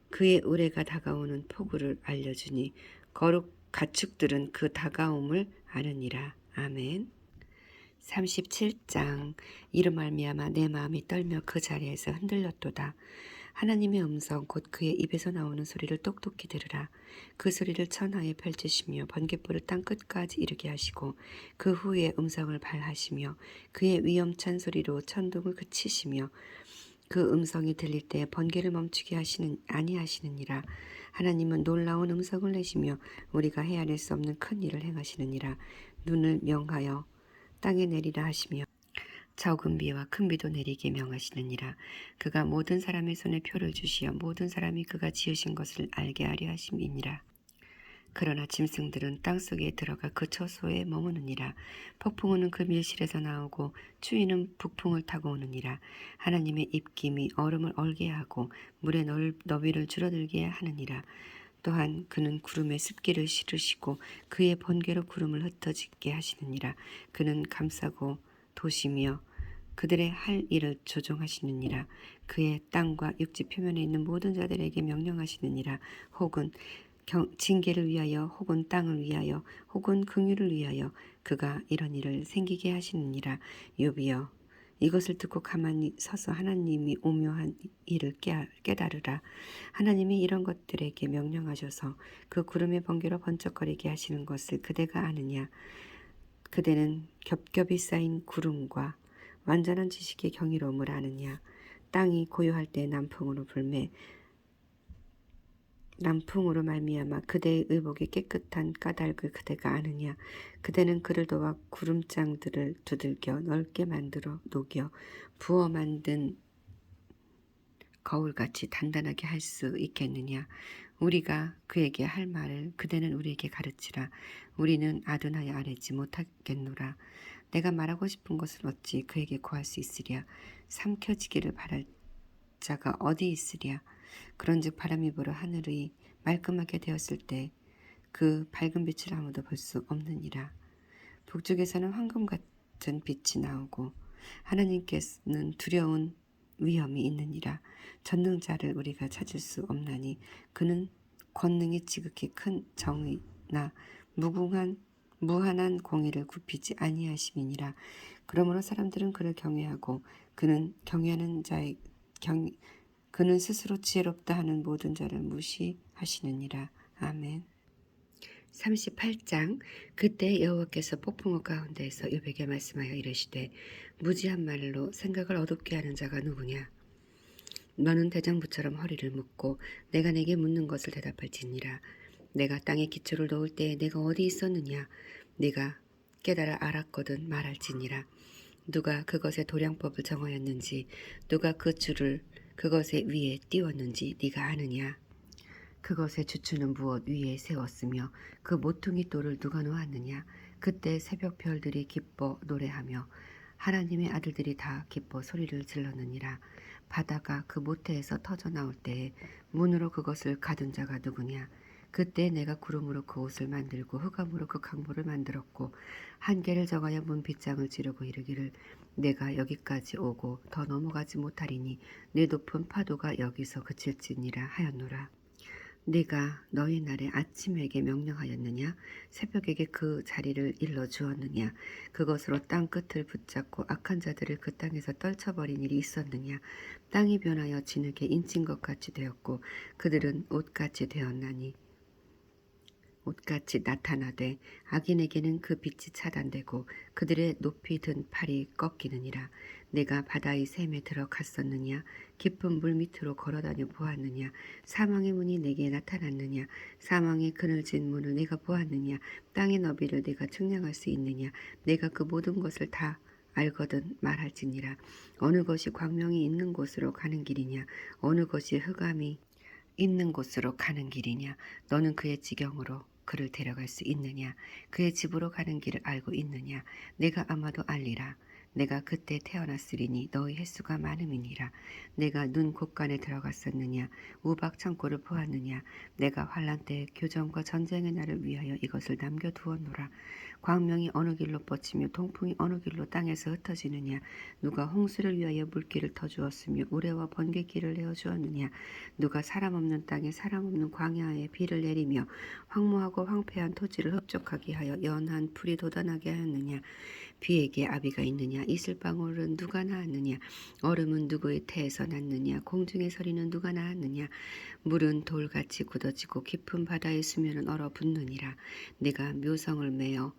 그의 의뢰가 다가오는 폭우를 알려주니 거룩 가축들은 그 다가옴을 아느니라. 아멘. 37장. 이로 말미암아 내 마음이 떨며 그 자리에서 흔들렸도다. 하나님의 음성 곧 그의 입에서 나오는 소리를 똑똑히 들으라. 그 소리를 천하에 펼치시며 번갯불을 땅 끝까지 이르게 하시고 그 후에 음성을 발하시며 그의 위엄찬 소리로 천둥을 그치시며 그 음성이 들릴 때 번개를 멈추게 아니하시느니라. 하나님은 놀라운 음성을 내시며 우리가 헤아릴 수 없는 큰 일을 행하시느니라. 눈을 명하여 땅에 내리라 하시며 적은 비와 큰 비도 내리게 명하시느니라. 그가 모든 사람의 손에 표를 주시어 모든 사람이 그가 지으신 것을 알게 하려 하심이니라. 그러나 짐승들은 땅속에 들어가 그 처소에 머무느니라. 폭풍우는 그 밀실에서 나오고 추위는 북풍을 타고 오느니라. 하나님의 입김이 얼음을 얼게 하고 물의 너비를 줄어들게 하느니라. 또한 그는 구름에 습기를 실으시고 그의 번개로 구름을 흩어지게 하시느니라. 그는 감싸고 도시며 그들의 할 일을 조종하시느니라. 그의 땅과 육지 표면에 있는 모든 자들에게 명령하시느니라. 혹은 징계를 위하여 혹은 땅을 위하여 혹은 긍휼을 위하여 그가 이런 일을 생기게 하시느니라. 욥이여, 이것을 듣고 가만히 서서 하나님이 오묘한 일을 깨달으라. 하나님이 이런 것들에게 명령하셔서 그 구름의 번개로 번쩍거리게 하시는 것을 그대가 아느냐. 그대는 겹겹이 쌓인 구름과 완전한 지식의 경이로움을 아느냐. 땅이 고요할 때 남풍으로 말미암아 그대의 의복이 깨끗한 까닭을 그대가 아느냐. 그대는 그를 도와 구름장들을 두들겨 넓게 만들어 녹여 부어 만든 거울같이 단단하게 할 수 있겠느냐. 우리가 그에게 할 말을 그대는 우리에게 가르치라. 우리는 아둔하여 아뢰지 못하겠노라. 내가 말하고 싶은 것을 어찌 그에게 구할 수 있으랴. 삼켜지기를 바랄 자가 어디 있으랴. 그런즉 바람이 불어 하늘이 말끔하게 되었을 때 그 밝은 빛을 아무도 볼 수 없느니라. 북쪽에서는 황금 같은 빛이 나오고 하나님께서는 두려운 위험이 있느니라. 전능자를 우리가 찾을 수 없나니 그는 권능이 지극히 큰 정의나 무한한 공의를 굽히지 아니하심이니라. 그러므로 사람들은 그를 경외하고 그는 스스로 지혜롭다 하는 모든 자를 무시하시느니라. 아멘. 38장. 그때 여호와께서 폭풍우 가운데에서 욥에게 말씀하여 이르시되 무지한 말로 생각을 어둡게 하는 자가 누구냐. 너는 대장부처럼 허리를 묶고 내가 내게 묻는 것을 대답할지니라. 내가 땅에 기초를 놓을 때에 내가 어디 있었느냐. 네가 깨달아 알았거든 말할지니라. 누가 그것의 도량법을 정하였는지 누가 그 줄을 그것의 위에 띄웠는지 네가 아느냐. 그것의 주추는 무엇 위에 세웠으며 그 모퉁이 돌을 누가 놓았느냐. 그때 새벽 별들이 기뻐 노래하며 하나님의 아들들이 다 기뻐 소리를 질렀느니라. 바다가 그 모태에서 터져 나올 때에 문으로 그것을 가둔 자가 누구냐. 그때 내가 구름으로 그 옷을 만들고 흑암으로 그 강보를 만들었고 한계를 정하여 문 빗장을 찌르고 이르기를 내가 여기까지 오고 더 넘어가지 못하리니 내 높은 파도가 여기서 그칠지니라 하였노라. 네가 너희 날에 아침에게 명령하였느냐? 새벽에게 그 자리를 일러 주었느냐? 그것으로 땅 끝을 붙잡고 악한 자들을 그 땅에서 떨쳐버린 일이 있었느냐? 땅이 변하여 진흙에 인친 것 같이 되었고 그들은 옷같이 되었나니 옷같이 나타나되 악인에게는 그 빛이 차단되고 그들의 높이 든 팔이 꺾이느니라. 내가 바다의 샘에 들어갔었느냐? 깊은 물 밑으로 걸어다녀 보았느냐? 사망의 문이 내게 나타났느냐? 사망의 그늘진 문을 내가 보았느냐? 땅의 너비를 내가 측량할 수 있느냐? 내가 그 모든 것을 다 알거든 말할지니라. 어느 것이 광명이 있는 곳으로 가는 길이냐? 어느 것이 흑암이 있는 곳으로 가는 길이냐? 너는 그의 지경으로 그를 데려갈 수 있느냐? 그의 집으로 가는 길을 알고 있느냐? 내가 아마도 알리라. 내가 그때 태어났으리니 너희 횟수가 많음이니라. 내가 눈 곳간에 들어갔었느냐? 우박 창고를 보았느냐? 내가 환란 때 교정과 전쟁의 날을 위하여 이것을 남겨두었노라. 광명이 어느 길로 뻗치며 동풍이 어느 길로 땅에서 흩어지느냐? 누가 홍수를 위하여 물길을 터주었으며 우레와 번개길을 내어주었느냐? 누가 사람 없는 땅에 사람 없는 광야에 비를 내리며 황무하고 황폐한 토지를 흡족하게 하여 연한 풀이 돋아나게 하였느냐? 비에게 아비가 있느냐? 이슬방울은 누가 낳았느냐? 얼음은 누구의 태에서 났느냐? 공중의 서리는 누가 낳았느냐? 물은 돌같이 굳어지고 깊은 바다의 수면은 얼어붙느니라. 내가 묘성을 메어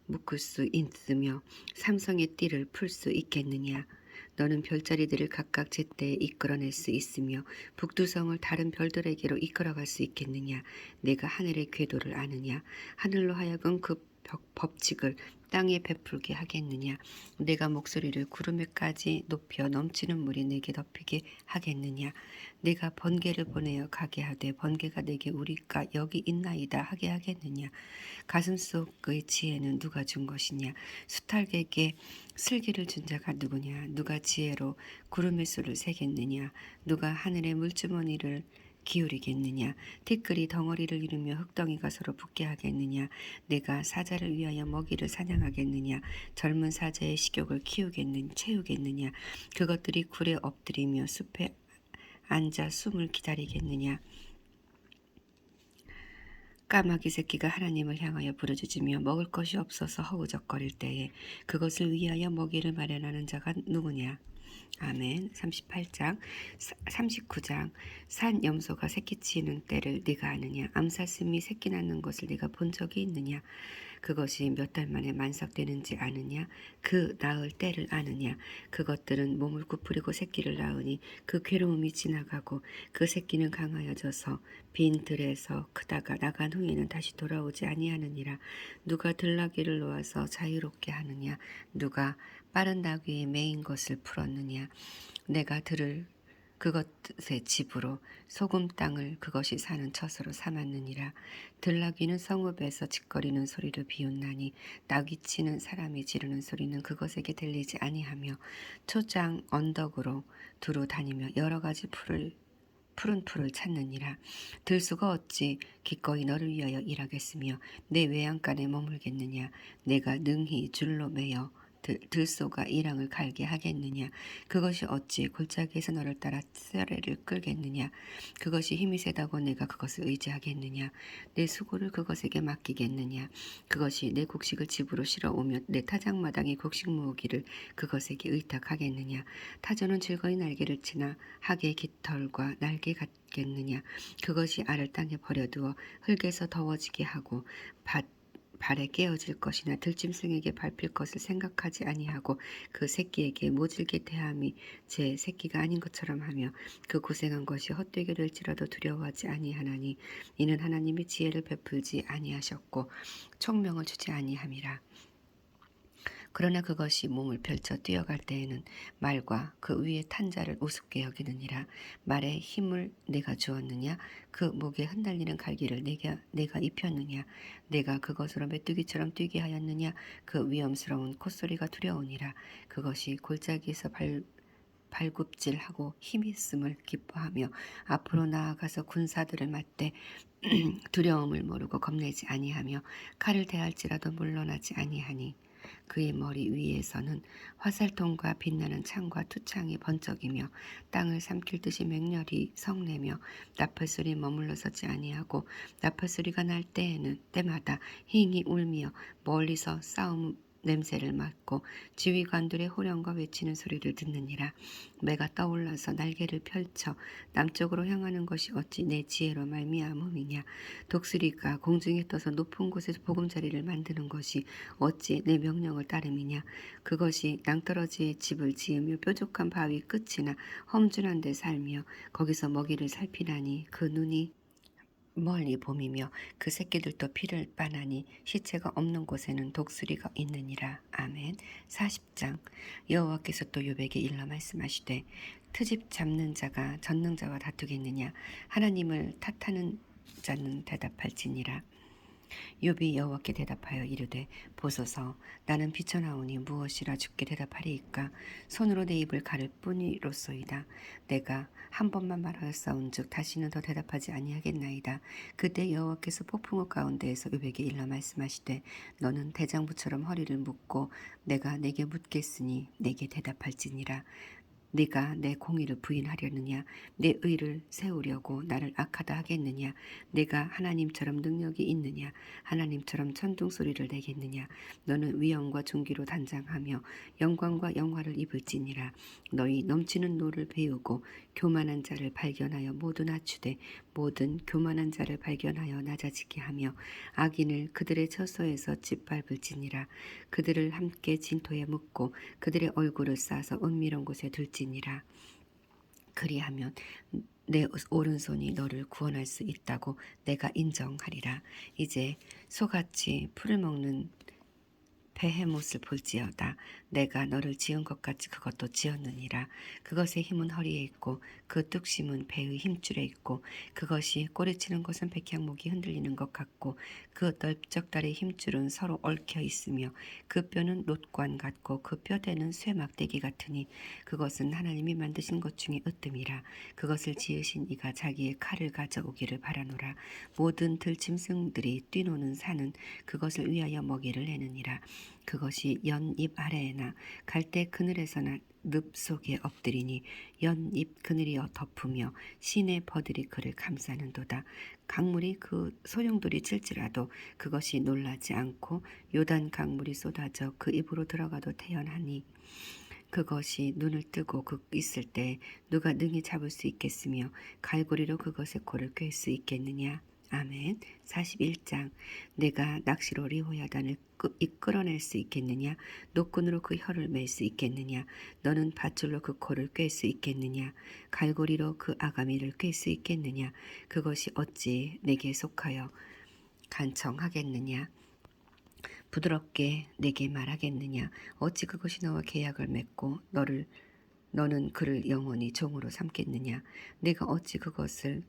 묶을 수 있으며 삼성의 띠를 풀 수 있겠느냐? 너는 별자리들을 각각 제때에 이끌어낼 수 있으며 북두성을 다른 별들에게로 이끌어갈 수 있겠느냐? 내가 하늘의 궤도를 아느냐? 하늘로 하여금 그 법칙을 땅에 베풀게 하겠느냐? 내가 목소리를 구름에까지 높여 넘치는 물이 내게 덮이게 하겠느냐? 내가 번개를 보내어 가게 하되 번개가 내게 우리가 여기 있나이다 하게 하겠느냐? 가슴속의 지혜는 누가 준 것이냐? 수탈에게 슬기를 준 자가 누구냐? 누가 지혜로 구름의 수를 세겠느냐? 누가 하늘의 물주머니를 기울이겠느냐? 티끌이 덩어리를 이루며 흙덩이가 서로 붙게 하겠느냐? 내가 사자를 위하여 먹이를 사냥하겠느냐? 젊은 사자의 식욕을 채우겠느냐? 그것들이 굴에 엎드리며 숲에 앉아 숨을 기다리겠느냐? 까마귀 새끼가 하나님을 향하여 부르짖으며 먹을 것이 없어서 허우적거릴 때에 그것을 위하여 먹이를 마련하는 자가 누구냐? 아멘. 38장 39장 산 염소가 새끼치는 때를 네가 아느냐? 암사슴이 새끼 낳는 것을 네가 본 적이 있느냐? 그것이 몇 달 만에 만삭되는지 아느냐? 그 낳을 때를 아느냐? 그것들은 몸을 구부리고 새끼를 낳으니 그 괴로움이 지나가고 그 새끼는 강하여져서 빈 들에서 크다가 나간 후에는 다시 돌아오지 아니하느니라. 누가 들나귀를 놓아서 자유롭게 하느냐? 누가 빠른 나귀에 매인 것을 풀었느냐? 내가 들을 그것의 집으로 소금 땅을 그것이 사는 처소로 삼았느니라. 들나귀는 성읍에서 짓거리는 소리를 비웃나니 나귀치는 사람이 지르는 소리는 그것에게 들리지 아니하며 초장 언덕으로 두루 다니며 여러 가지 푸른 풀을 찾느니라. 들소가 어찌 기꺼이 너를 위하여 일하겠으며 내 외양간에 머물겠느냐? 내가 능히 줄로 매여 들소가 이랑을 갈게 하겠느냐? 그것이 어찌 골짜기에서 너를 따라 쇠레를 끌겠느냐? 그것이 힘이 세다고 내가 그것을 의지하겠느냐? 내 수고를 그것에게 맡기겠느냐? 그것이 내 곡식을 집으로 실어오며 내 타작마당의 곡식 모으기를 그것에게 의탁하겠느냐? 타조는 즐거이 날개를 치나 학의 깃털과 날개 같겠느냐? 그것이 알을 땅에 버려두어 흙에서 더워지게 하고 발에 깨어질 것이나 들짐승에게 밟힐 것을 생각하지 아니하고 그 새끼에게 모질게 대함이 제 새끼가 아닌 것처럼 하며 그 고생한 것이 헛되게 될지라도 두려워하지 아니하나니 이는 하나님이 지혜를 베풀지 아니하셨고 총명을 주지 아니함이라. 그러나 그것이 몸을 펼쳐 뛰어갈 때에는 말과 그 위에 탄 자를 우습게 여기느니라. 말에 힘을 내가 주었느냐? 그 목에 흩날리는 갈기를 내가 입혔느냐? 내가 그것으로 메뚜기처럼 뛰게 하였느냐? 그 위험스러운 콧소리가 두려우니라. 그것이 골짜기에서 발굽질하고 힘있음을 기뻐하며 앞으로 나아가서 군사들을 맞대 두려움을 모르고 겁내지 아니하며 칼을 대할지라도 물러나지 아니하니 그의 머리 위에서는 화살통과 빛나는 창과 투창이 번쩍이며 땅을 삼킬 듯이 맹렬히 성내며 나팔소리에 머물러 서지 아니하고 나팔소리가 날 때마다 힝히 울며 멀리서 싸움 냄새를 맡고 지휘관들의 호령과 외치는 소리를 듣느니라. 매가 떠올라서 날개를 펼쳐 남쪽으로 향하는 것이 어찌 내 지혜로 말미암음이냐. 독수리가 공중에 떠서 높은 곳에서 보금자리를 만드는 것이 어찌 내 명령을 따름이냐. 그것이 낭떠러지에 집을 지으며 뾰족한 바위 끝이나 험준한 데 살며 거기서 먹이를 살피나니 그 눈이 멀리 봄이며 그 새끼들도 피를 빠나니 시체가 없는 곳에는 독수리가 있느니라. 아멘. 40장. 여호와께서 또 욥에게 일러 말씀하시되 트집 잡는 자가 전능자와 다투겠느냐. 하나님을 탓하는 자는 대답할지니라. 욥이 여호와께 대답하여 이르되 보소서 나는 비쳐나오니 무엇이라 주께 대답하리이까. 손으로 내 입을 가를 뿐이로소이다. 내가 한 번만 말하였사온즉 다시는 더 대답하지 아니하겠나이다. 그때 여호와께서 폭풍우 가운데에서 욥에게 일러 말씀하시되 너는 대장부처럼 허리를 묶고 내가 내게 묻겠으니 내게 대답할지니라. 네가 내 공의를 부인하려느냐. 내 의를 세우려고 나를 악하다 하겠느냐. 내가 하나님처럼 능력이 있느냐. 하나님처럼 천둥소리를 내겠느냐. 너는 위엄과 존귀로 단장하며 영광과 영화를 입을지니라. 너희 넘치는 노를 배우고 교만한 자를 발견하여 모두 낮추되 모든 교만한 자를 발견하여 낮아지게 하며 악인을 그들의 처소에서 짓밟을지니라. 그들을 함께 진토에 묻고 그들의 얼굴을 싸서 은밀한 곳에 둘지니라. 그리하면 내 오른손이 너를 구원할 수 있다고 내가 인정하리라. 이제 소같이 풀을 먹는 베헤못을 볼지어다. 내가 너를 지은 것 같이 그것도 지었느니라. 그것의 힘은 허리에 있고 그 뚝심은 배의 힘줄에 있고 그것이 꼬리치는 것은 백향목이 흔들리는 것 같고 그 넓적다리의 힘줄은 서로 얽혀 있으며 그 뼈는 놋관 같고 그 뼈대는 쇠막대기 같으니 그것은 하나님이 만드신 것 중에 으뜸이라. 그것을 지으신 이가 자기의 칼을 가져오기를 바라노라. 모든 들짐승들이 뛰노는 산은 그것을 위하여 먹이를 내느니라. 그것이 연잎 아래에나 갈대 그늘에서나 늪 속에 엎드리니 연잎 그늘이 덮으며 시내 버들이 그를 감싸는도다. 강물이 그 소용돌이 칠지라도 그것이 놀라지 않고 요단 강물이 쏟아져 그 입으로 들어가도 태연하니 그것이 눈을 뜨고 있을 때 누가 능히 잡을 수 있겠으며 갈고리로 그것의 코를 꿰 수 있겠느냐. 아멘. 41장. 내가 낚시로 리호야단을 이끌어낼 수 있겠느냐. 노끈으로 그 혀를 맬 수 있겠느냐. 너는 밧줄로 그 코를 꿰 수 있겠느냐. 갈고리로 그 아가미를 꿰 수 있겠느냐. 그것이 어찌 내게 속하여 간청하겠느냐. 부드럽게 내게 말하겠느냐. 어찌 그것이 너와 계약을 맺고 너는 그를 영원히 종으로 삼겠느냐. 내가 어찌 그것을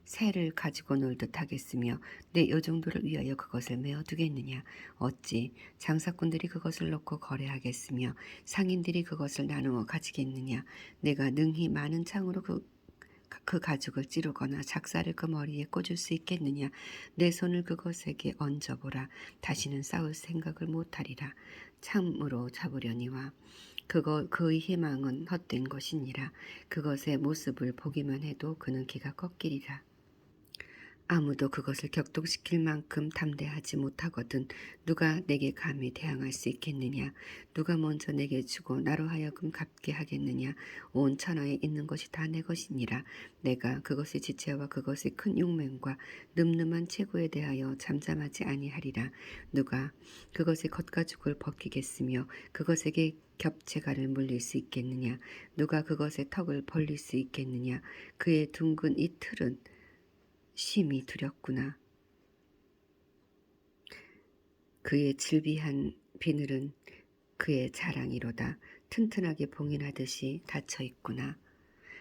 새를 가지고 놀듯 하겠으며 내 여종들을 위하여 그것을 메어두겠느냐. 어찌 장사꾼들이 그것을 놓고 거래하겠으며 상인들이 그것을 나누어 가지겠느냐. 내가 능히 많은 창으로 그 가죽을 찌르거나 작사를 그 머리에 꽂을 수 있겠느냐. 내 손을 그것에게 얹어보라. 다시는 싸울 생각을 못하리라. 참으로 잡으려니와 그의 희망은 헛된 것이니라. 그것의 모습을 보기만 해도 그는 기가 꺾이리라. 아무도 그것을 격동시킬 만큼 담대하지 못하거든 누가 내게 감히 대항할 수 있겠느냐. 누가 먼저 내게 주고 나로 하여금 갚게 하겠느냐. 온 천하에 있는 것이 다 내 것이니라. 내가 그것의 지체와 그것의 큰 용맹과 늠름한 체구에 대하여 잠잠하지 아니하리라. 누가 그것의 겉가죽을 벗기겠으며 그것에게 겹체가를 물릴 수 있겠느냐. 누가 그것의 턱을 벌릴 수 있겠느냐. 그의 둥근 이 틀은 심히 두렵구나. 그의 질비한 비늘은 그의 자랑이로다. 튼튼하게 봉인하듯이 닫혀 있구나.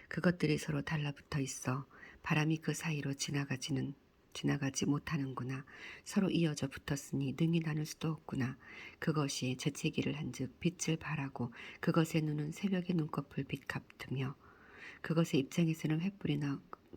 그것들이 서로 달라붙어 있어 바람이 그 사이로 지나가지 못하는구나. 서로 이어져 붙었으니 능히 나눌 수도 없구나. 그것이 재채기를 한즉 빛을 발하고 그것의 눈은 새벽의 눈꺼풀 빛 같으며 그것의 입장에서는 횃불이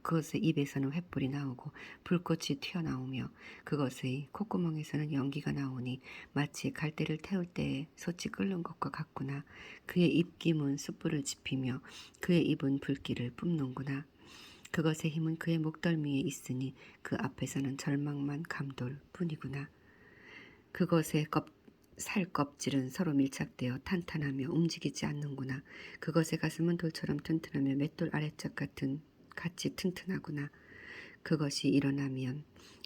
그것의 입에서는 횃불이 나오고 불꽃이 튀어나오며 그것의 콧구멍에서는 연기가 나오니 마치 갈대를 태울 때에 솥이 끓는 것과 같구나. 그의 입김은 숯불을 지피며 그의 입은 불길을 뿜는구나. 그것의 힘은 그의 목덜미에 있으니 그 앞에서는 절망만 감돌 뿐이구나. 그것의 살 껍질은 서로 밀착되어 탄탄하며 움직이지 않는구나. 그것의 가슴은 돌처럼 튼튼하며 맷돌 아래쪽 같이 튼튼하구나. 그것이 일어나면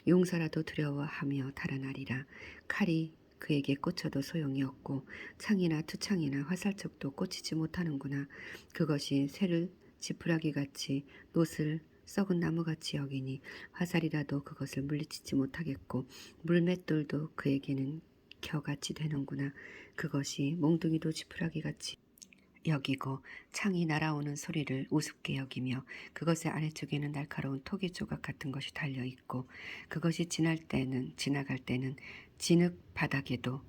용사라도 두려워하며 달아나리라. 칼이 그에게 꽂혀도 소용이 없고 창이나 투창이나 화살촉도 꽂히지 못하는구나. 그것이 쇠를 지푸라기같이 놋을 썩은 나무같이 여기니 화살이라도 그것을 물리치지 못하겠고 물맷돌도 그에게는 겨같이 되는구나. 그것이 몽둥이도 지푸라기같이 여기고 창이 날아오는 소리를 우습게 여기며 그것의 아래쪽에는 날카로운 토기 조각 같은 것이 달려있고 그것이 지나갈 때는 진흙 바닥에도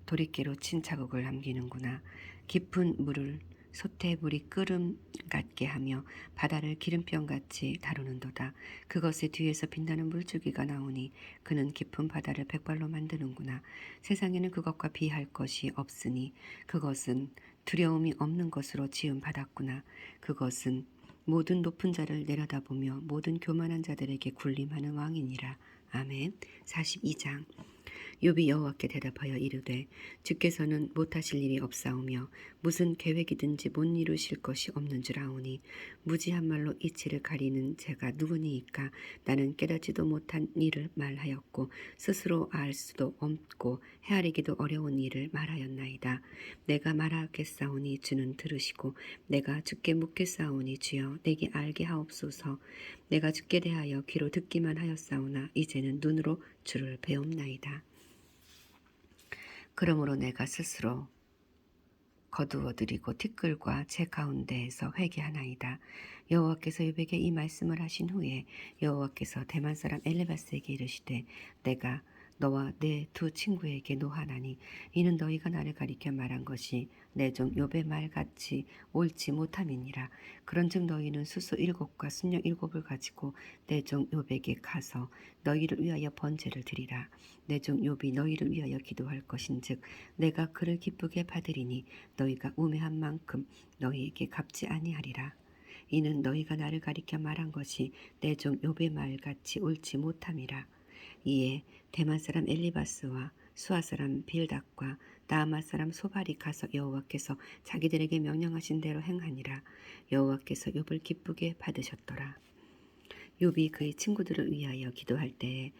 도리깨로 친 자국을 남기는구나. 깊은 물을 솥에 끓음 같게 하며 바다를 기름병같이 다루는도다. 그것의 뒤에서 빛나는 물줄기가 나오니 그는 깊은 바다를 백발로 만드는구나. 세상에는 그것과 비할 것이 없으니 그것은 두려움이 없는 것으로 지음 받았구나. 그것은 모든 높은 자를 내려다보며 모든 교만한 자들에게 군림하는 왕이니라. 아멘. 42장. 욥이 여호와께 대답하여 이르되 주께서는 못하실 일이 없사오며 무슨 계획이든지 못 이루실 것이 없는 줄 아오니 무지한 말로 이치를 가리는 제가 누구니이까. 나는 깨닫지도 못한 일을 말하였고 스스로 알 수도 없고 헤아리기도 어려운 일을 말하였나이다. 내가 말하겠사오니 주는 들으시고 내가 주께 묻겠사오니 주여 내게 알게 하옵소서. 내가 주께 대하여 귀로 듣기만 하였사오나 이제는 눈으로 주를 배움나이다. 그러므로 내가 스스로 거두어드리고 티끌과 제 가운데에서 회개하나이다. 여호와께서 욥에게 이 말씀을 하신 후에 여호와께서 대만 사람 엘리바스에게 이르시되 내가 너와 내 두 친구에게 노하나니 이는 너희가 나를 가리켜 말한 것이 내 종 욥의 말같이 옳지 못함이니라. 그런즉 너희는 수소 7과 순양 7을 가지고 내 종 욥에게 가서 너희를 위하여 번제를 드리라. 내 종 욥이 너희를 위하여 기도할 것인즉 내가 그를 기쁘게 받으리니 너희가 우매한 만큼 너희에게 갚지 아니하리라. 이는 너희가 나를 가리켜 말한 것이 내 종 욥의 말같이 옳지 못함이라. 이에 대만 사람 엘리바스와 수아 사람 빌닷과 나아마 사람 소발이 가서 여호와께서 자기들에게 명령하신 대로 행하니라. 여호와께서 욥을 기쁘게 받으셨더라. 욥이 그의 친구들을 위하여 기도할 때에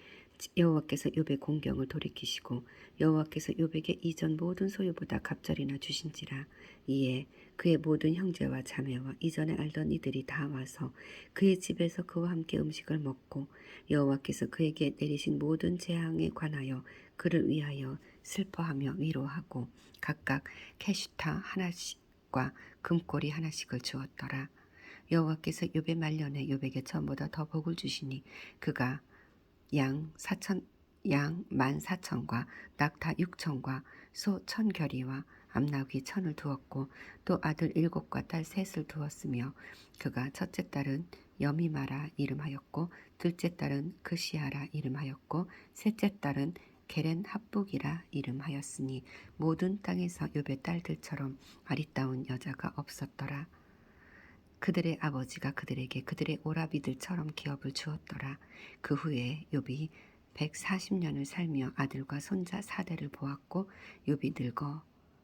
여호와께서 욥의 공경을 돌이키시고 여호와께서 욥에게 이전 모든 소유보다 갑절이나 주신지라. 이에 그의 모든 형제와 자매와 이전에 알던 이들이 다 와서 그의 집에서 그와 함께 음식을 먹고 여호와께서 그에게 내리신 모든 재앙에 관하여 그를 위하여 슬퍼하며 위로하고 각각 캐슈타 하나씩과 금꼬리 하나씩을 주었더라. 여호와께서 욥의 말년에 욥에게 전보다 더 복을 주시니 그가 양 14,000과 낙타 6,000과 소 1,000결이와 암나귀 1,000을 두었고 또 아들 7과 딸 3을 두었으며 그가 첫째 딸은 여미마라 이름하였고 둘째 딸은 그시아라 이름하였고 셋째 딸은 게렌 합북이라 이름하였으니 모든 땅에서 욥의 딸들처럼 아리따운 여자가 없었더라. 그들의 아버지가 그들에게 그들의 오라비들처럼 기업을 주었더라. 그 후에 욥이 140년을 살며 아들과 손자 4대를 보았고 욥이 늙어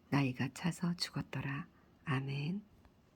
나이가 차서 죽었더라. 아멘.